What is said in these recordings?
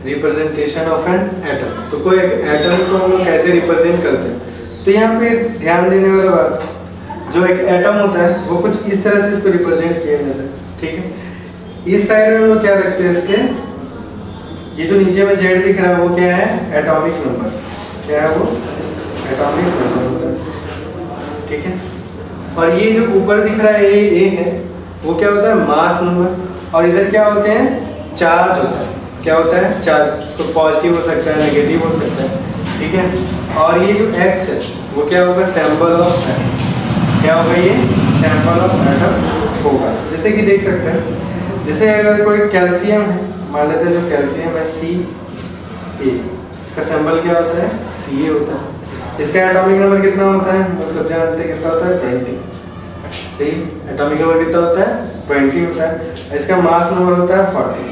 Representation of an atom. तो कोई atom को हम लोग कैसे रिप्रेजेंट करते हैं, तो यहाँ पे ध्यान देने वाली बात, जो एक एटम होता है वो कुछ इस तरह से इसको रिप्रेजेंट किया जाता है, ठीक है। इस साइड में हम लोग क्या रखते हैं, इसके ये जो नीचे में जेड दिख रहा है वो क्या है, एटॉमिक नंबर, क्या है वो, एटॉमिक नंबर होता है, ठीक है। और ये जो ऊपर दिख रहा है ये है, वो क्या होता है, मास नंबर। और इधर क्या होते हैं, चार्ज होता है, क्या होता है, चार्ज, तो पॉजिटिव हो सकता है, नेगेटिव हो सकता है, ठीक है। और ये जो एक्स है वो क्या होगा, सैंपल ऑफ एटम, क्या होगा, ये सैंपल ऑफ एटम होगा। जैसे कि देख सकते हैं, जैसे अगर कोई कैल्शियम है, मान लेते हैं जो कैल्शियम है Ca, इसका सैंपल क्या होता है, Ca होता है। इसका एटॉमिक नंबर कितना होता है, हम सब जानते हैं, कितना होता है, 20, सही। एटॉमिक नंबर कितना होता है, 20 होता है। इसका मास नंबर होता है 40।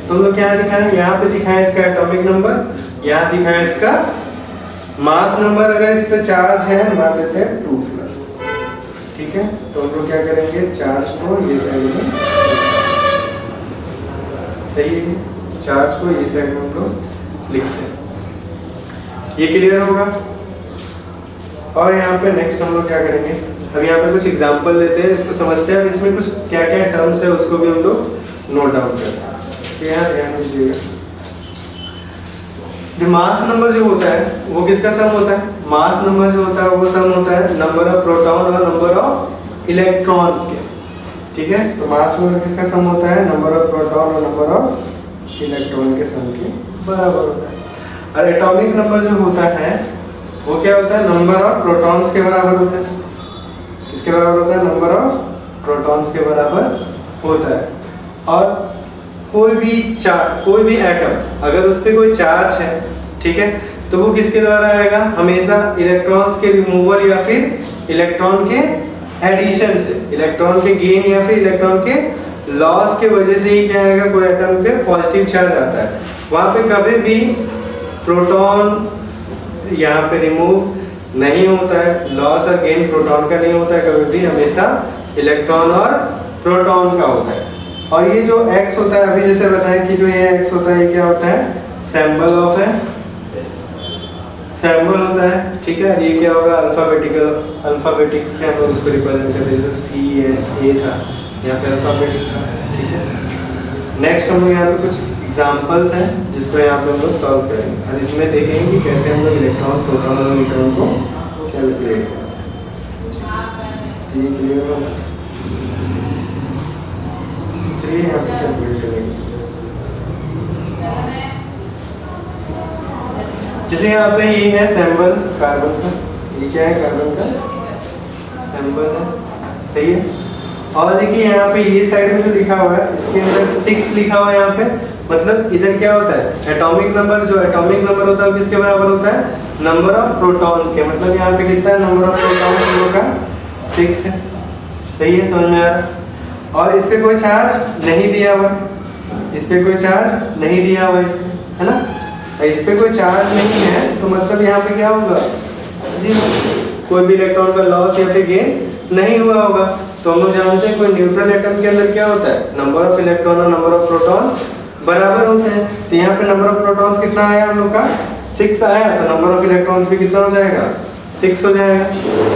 तो हम लोग क्या दिखाएं, यहाँ पे दिखाएं इसका एटॉमिक नंबर, यहाँ दिखाएं इसका मास नंबर। अगर इस पे चार्ज है, मान लेते हैं 2+, ठीक है। तो हम लोग क्या करेंगे, चार्ज को ये साइड में, सही है, चार्ज को ये साइड में हम लोग लिखते हैं। ये क्लियर होगा। और यहाँ पे नेक्स्ट हम लोग क्या करेंगे, अब यहाँ पे कुछ एग्जांपल लेते हैं, इसको समझते हैं, इसमें कुछ क्या क्या टर्म्स है उसको भी हम लोग नोट डाउन करते हैं। तो यहाँ ध्यान दीजिएगा, मास नंबर जो होता है वो किसका सम होता है, मास नंबर जो होता है वो सम होता है नंबर ऑफ प्रोटॉन और नंबर ऑफ इलेक्ट्रॉन्स के, ठीक है। तो मास नंबर किसका सम होता है, नंबर ऑफ प्रोटॉन और नंबर ऑफ इलेक्ट्रॉन के सम के बराबर होता है। और एटॉमिक नंबर जो होता है वो क्या होता है, नंबर ऑफ प्रोटॉन्स के बराबर होता है। किसके बराबर होता है, नंबर ऑफ प्रोटॉन्स के बराबर होता है। और कोई भी एटम अगर उस पर कोई चार्ज है, ठीक है, तो वो किसके द्वारा आएगा, हमेशा इलेक्ट्रॉन्स के रिमूवल या फिर इलेक्ट्रॉन के एडिशन से, इलेक्ट्रॉन के गेन या फिर इलेक्ट्रॉन के लॉस के वजह से ही क्या आएगा, कोई एटम पे पॉजिटिव चार्ज आता है। वहां पे कभी भी प्रोटॉन यहाँ पे रिमूव नहीं होता है, लॉस और गेन प्रोटॉन का नहीं होता है, कभी भी हमेशा इलेक्ट्रॉन और प्रोटॉन का होता है। और ये जो x होता है, अभी जैसे बताएं कि जो ये x होता है ये क्या होता है, सैंपल ऑफ है, सैंपल होता है, ठीक है। ये क्या होगा, अल्फाबेटिक से हम लोग उसको रिप्रेजेंट करते हैं, जैसे C है, A था, यहाँ पे अल्फाबेट्स था, ठीक है। नेक्स्ट हम लोग यहाँ पे कुछ एग्जांपल्स हैं जिसको यहाँ पे हम लोग सॉल्व करेंगे, और इसमें देखेंगे कि कैसे हम लोग इलेक्ट्रॉन, प्रोटॉन और न्यूट्रॉन को कैलकुलेट करते हैं। ये क्लियर होगा, चलिए यहाँ पे कैलकुलेट करेंगे। जैसे यहाँ पे ये है सैंपल कार्बन का, ये क्या है, कार्बन का सैंपल है, सही है। और देखिए यहाँ पे ये साइड में जो लिखा हुआ है, इसके अंदर 6 लिखा हुआ है यहाँ पे, मतलब इधर क्या होता है, एटॉमिक नंबर, जो एटॉमिक नंबर होता है किसके बराबर होता है, नंबर ऑफ प्रोटॉन्स के। मतलब यहाँ पे कितना है, नंबर ऑफ प्रोटॉन्स हम लोग का 6 है, सही है, समझ में आ रहा। और इस पे कोई चार्ज नहीं दिया हुआ, इस पे कोई चार्ज नहीं दिया हुआ, इस पे, है ना। इस पे कोई चार्ज नहीं है, तो मतलब यहाँ पे क्या होगा जी, कोई भी इलेक्ट्रॉन का लॉस या फिर गेन नहीं हुआ होगा। तो हम लोग जानते हैं कोई न्यूट्रल एटम के अंदर क्या होता है, नंबर ऑफ इलेक्ट्रॉन और नंबर ऑफ प्रोटॉन्स बराबर होते हैं। तो यहाँ पे नंबर ऑफ प्रोटॉन्स कितना आया हम लोग का, 6 आया, तो नंबर ऑफ इलेक्ट्रॉन्स भी कितना हो जाएगा, 6 हो जाएगा।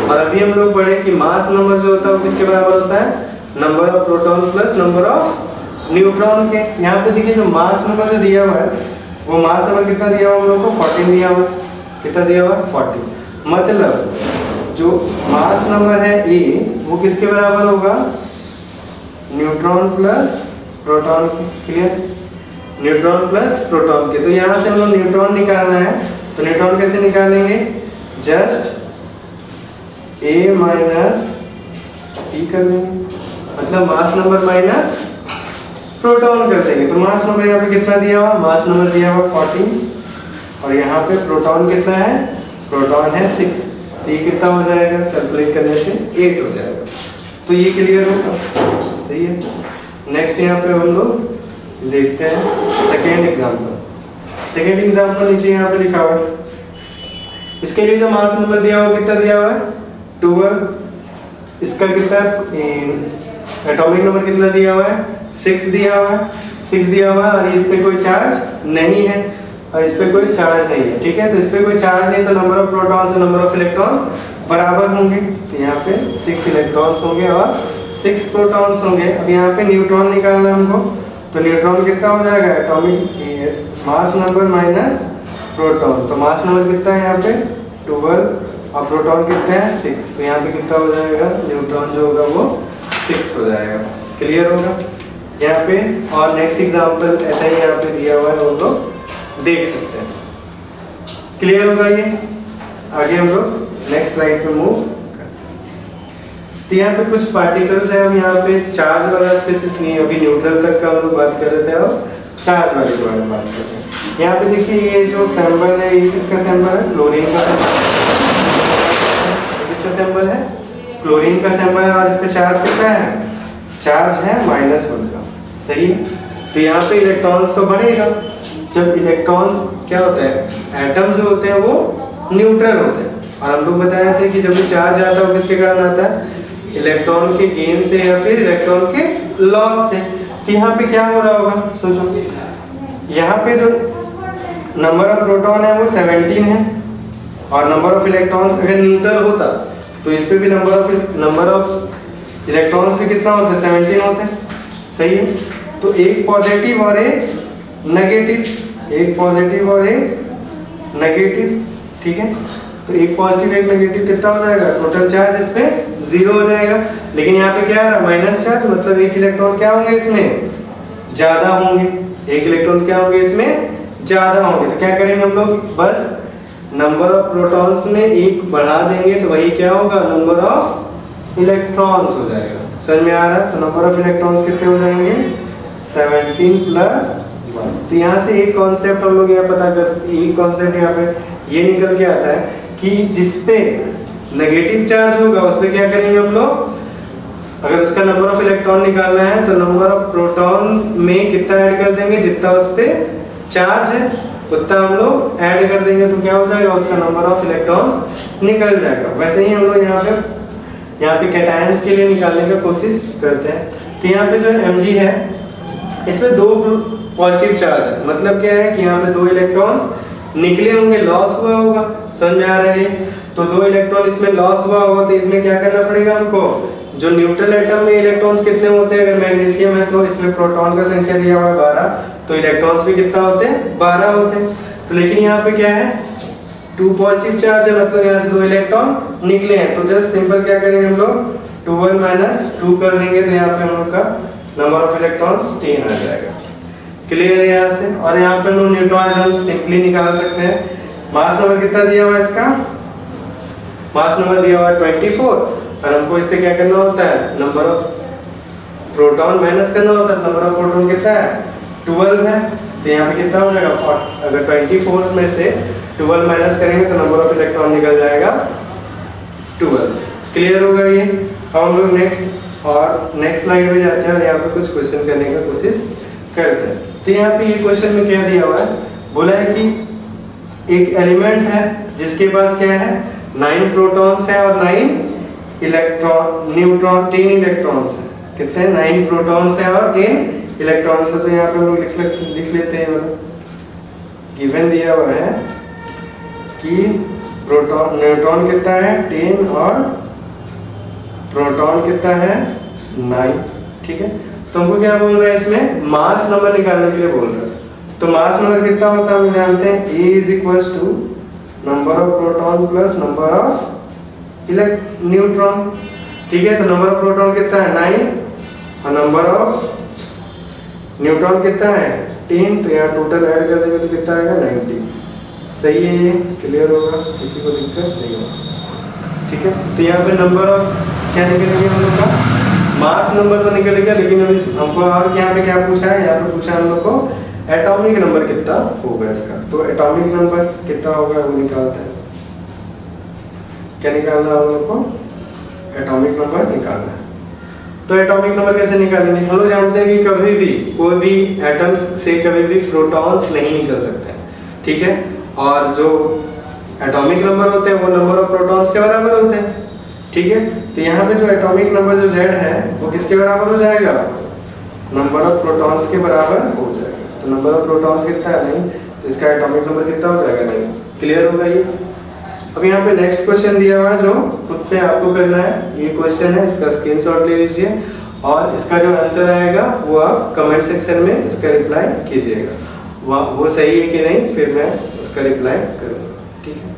और अभी हम लोग पढ़े कि मास नंबर जो होता है वो किसके बराबर होता है, number of proton plus number of neutron के। यहाँ पे देखिए जो मास नंबर जो दिया हुआ है, वो मास नंबर कितना दिया हुआ हम लोग को, 14 दिया हुआ, कितना दिया हुआ, 40। मतलब जो मास नंबर है A, वो किसके बराबर होगा, न्यूट्रॉन प्लस प्रोटॉन के। क्लियर, न्यूट्रॉन प्लस प्रोटॉन के। तो यहाँ से हम लोग न्यूट्रॉन निकालना है, तो न्यूट्रॉन कैसे निकालेंगे, जस्ट A माइनस P कर देंगे, मतलब मास नंबर माइनस प्रोटॉन कर देंगे। तो मास नंबर यहाँ पे कितना दिया हुआ, मास नंबर दिया हुआ 14, और यहाँ पे प्रोटॉन कितना है, प्रोटॉन है 6, तो ये कितना हो जाएगा, कैलकुलेट करने से 8 हो जाएगा। तो ये क्लियर होगा, सही है। नेक्स्ट यहाँ पे हम लोग देखते हैं सेकेंड एग्जाम्पल। सेकेंड एग्जाम्पल नीचे यहाँ पे लिखा हुआ है, इसके लिए जो मास नंबर दिया हुआ कितना दिया हुआ है, 12। इसका कितना एटॉमिक नंबर कितना दिया हुआ है, 6 दिया हुआ है। 6 दिया हुआ है और इस पे कोई चार्ज नहीं है और इस पे कोई चार्ज नहीं है, ठीक है। तो इस पे कोई चार्ज नहीं तो नंबर ऑफ प्रोटॉन्स और नंबर ऑफ इलेक्ट्रॉन्स बराबर होंगे। तो यहाँ पे 6 इलेक्ट्रॉन्स होंगे और 6 प्रोटॉन्स होंगे। अब यहाँ पे न्यूट्रॉन निकालना है हमको, तो न्यूट्रॉन कितना हो जाएगा, atomic mass number minus proton. तो मास नंबर कितना है यहाँ पे 12 और प्रोटॉन कितने हैं 6। तो यहाँ पे कितना हो जाएगा, न्यूट्रॉन जो होगा वो 6 हो जाएगा। क्लियर होगा यहाँ पे। और नेक्स्ट एग्जांपल ऐसा ही यहाँ पे दिया हुआ है, वो लोग देख सकते हैं। क्लियर होगा ये। आगे हम लोग नेक्स्ट स्लाइड पे मूव करते हैं। तो यहाँ पे कुछ पार्टिकल्स है, अब यहाँ पे चार्ज वाला स्पेसिस नहीं, अभी न्यूट्रल तक का हम लोग बात कर रहे थे और चार्ज वाले के बारे में बात करते हैं। यहाँ पे देखिए ये जो सिंबल है ये किसका सिंबल है, क्लोरीन का। किसका सिंबल है, क्लोरीन का सिंबल है और इस पे चार्ज कितना है, चार्ज है -1 का। सही है। तो यहाँ पे इलेक्ट्रॉन्स तो बढ़ेगा। जब इलेक्ट्रॉन्स क्या होता है, एटम जो होते हैं वो न्यूट्रल होते हैं और हम लोग बताए थे कि जब भी चार्ज आता है वो किसके कारण आता है, इलेक्ट्रॉन के गेन से या फिर इलेक्ट्रॉन के लॉस से। तो यहाँ पे क्या हो रहा होगा, सोचो। यहाँ पे जो नंबर ऑफ प्रोटॉन है वो 17 है और नंबर ऑफ इलेक्ट्रॉन्स अगर न्यूट्रल होता तो इस पे भी नंबर ऑफ इलेक्ट्रॉन्स भी कितना होता है, 17 होते हैं। सही है। तो एक पॉजिटिव और एक नेगेटिव, एक पॉजिटिव और एक नेगेटिव, ठीक है। तो एक पॉजिटिव एक नेगेटिव कितना हो जाएगा, टोटल चार्ज इस पे 0 हो जाएगा। लेकिन यहाँ पे क्या आ रहा है, माइनस चार्ज, मतलब एक इलेक्ट्रॉन क्या होंगे इसमें, ज्यादा होंगे। एक इलेक्ट्रॉन क्या होंगे इसमें, ज्यादा होंगे। तो क्या करेंगे हम लोग, बस नंबर ऑफ प्रोटॉन्स में एक बढ़ा देंगे तो वही क्या होगा, नंबर ऑफ इलेक्ट्रॉन्स हो जाएगा। समझ में आ रहा है। तो नंबर ऑफ इलेक्ट्रॉन्स कितने हो जाएंगे, 17 + 1। तो यहाँ से एक कॉन्सेप्ट हम लोग यहाँ पता कर, एक कॉन्सेप्ट यहाँ पे ये निकल के आता है कि जिसपे नेगेटिव चार्ज होगा उस पे क्या करेंगे हम लोग, अगर उसका नंबर ऑफ इलेक्ट्रॉन निकालना है तो नंबर ऑफ प्रोटॉन में कितना ऐड कर देंगे, जितना उस पे चार्ज है उतना हम लोग ऐड कर देंगे तो क्या हो जाएगा, उसका नंबर ऑफ इलेक्ट्रॉन्स निकल जाएगा। वैसे ही हम लोग यहाँ पे कैटायंस के लिए निकालने की कोशिश करते हैं। तो यहाँ पे जो Mg है इसमें 2 पॉजिटिव चार्ज है, मतलब क्या है कि यहाँ पे 2 इलेक्ट्रॉन्स निकले होंगे, लॉस हुआ होगा। समझ में आ रहा है। तो 2 इलेक्ट्रॉन इसमें लॉस हुआ होगा तो इसमें क्या करना पड़ेगा हमको, जो न्यूट्रल एटम में इलेक्ट्रॉन्स कितने होते हैं, अगर मैग्नीशियम है तो इसमें प्रोटॉन का संख्या दिया हुआ है 12, तो इलेक्ट्रॉन्स भी कितना होते हैं, 12 होते हैं। तो लेकिन यहाँ पे क्या है, 2 पॉजिटिव चार्ज है, मतलब यहाँ से 2 इलेक्ट्रॉन निकले हैं। तो जस्ट सिंपल क्या करेंगे हम लोग, 12 - 2 कर देंगे तो यहाँ पे हम लोग का नंबर ऑफ इलेक्ट्रॉन्स 10 आ जाएगा। क्लियर है यहाँ से। और यहाँ पे हम लोग न्यूट्रॉन सिंपली निकाल सकते हैं। मास नंबर कितना दिया हुआ है इसका, मास नंबर दिया हुआ है 24 और हमको इससे क्या करना होता है, नंबर ऑफ प्रोटॉन माइनस करना होता है। नंबर ऑफ प्रोटॉन कितना है, 12 है। तो यहाँ पे कितना हो जाएगा, अगर 24 में से 12 माइनस करेंगे तो नंबर ऑफ इलेक्ट्रॉन निकल जाएगा 12। क्लियर होगा ये। अब हम लोग नेक्स्ट स्लाइड में जाते हैं और यहाँ पे कुछ क्वेश्चन करने का कोशिश करते हैं। तो यहाँ पे ये क्वेश्चन में क्या दिया हुआ है, बोला है कि एक एलिमेंट है जिसके पास क्या है, 9 प्रोटॉन्स है और 9 न्यूट्रॉन 10 इलेक्ट्रॉन्स है। कितने, 9 प्रोटॉन्स है और 10 इलेक्ट्रॉन्स है। तो यहाँ पे हम लोग लिख लेते हैं, गिवन दिया हुआ है कि न्यूट्रॉन कितना है 10 और प्रोटॉन कितना है 9। ठीक है। तो हमको क्या बोल रहे हैं, इसमें मास नंबर निकालने के लिए बोल रहे हैं। तो मास नंबर कितना होता है हम जानते हैं, A = number of proton plus number of neutron. ठीक है। तो नंबर ऑफ प्रोटॉन कितना है 9 और नंबर ऑफ न्यूट्रॉन कितना है 10। तो यहाँ टोटल ऐड कर देंगे तो कितना आएगा 90। सही है, ये क्लियर होगा, किसी को दिक्कत नहीं होगा। ठीक है। तो यहाँ पे नंबर ऑफ क्या निकलेंगे हम लोग का, मास नंबर तो निकलेगा, लेकिन अभी हमको और यहाँ पे क्या पूछा है, यहाँ पे पूछा है हम लोग को एटॉमिक नंबर कितना होगा इसका। तो एटॉमिक नंबर कितना होगा वो निकालते हैं। क्या निकालना है हम लोग को, एटॉमिक नंबर निकालना है। तो एटॉमिक नंबर कैसे निकालेंगे, हम लोग जानते हैं कि कभी भी कोई भी एटम्स से कभी भी प्रोटॉन्स नहीं निकल सकते हैं। ठीक है। और जो एटॉमिक नंबर होते हैं वो नंबर ऑफ प्रोटॉन्स के बराबर होते हैं। ठीक है। तो यहाँ पे जो एटॉमिक नंबर जो Z है वो किसके बराबर हो जाएगा, नंबर ऑफ प्रोटॉन्स के बराबर हो जाएगा। तो नंबर ऑफ प्रोटॉन्स कितना है 9, तो इसका एटॉमिक नंबर कितना हो जाएगा 9। क्लियर होगा ये। अब यहाँ पे नेक्स्ट क्वेश्चन दिया हुआ है जो खुद से आपको करना है। ये क्वेश्चन है, इसका स्क्रीनशॉट ले लीजिए और इसका जो आंसर आएगा वो आप कमेंट सेक्शन में इसका रिप्लाई कीजिएगा। वो सही है कि नहीं, फिर मैं उसका रिप्लाई करूँगा। ठीक है।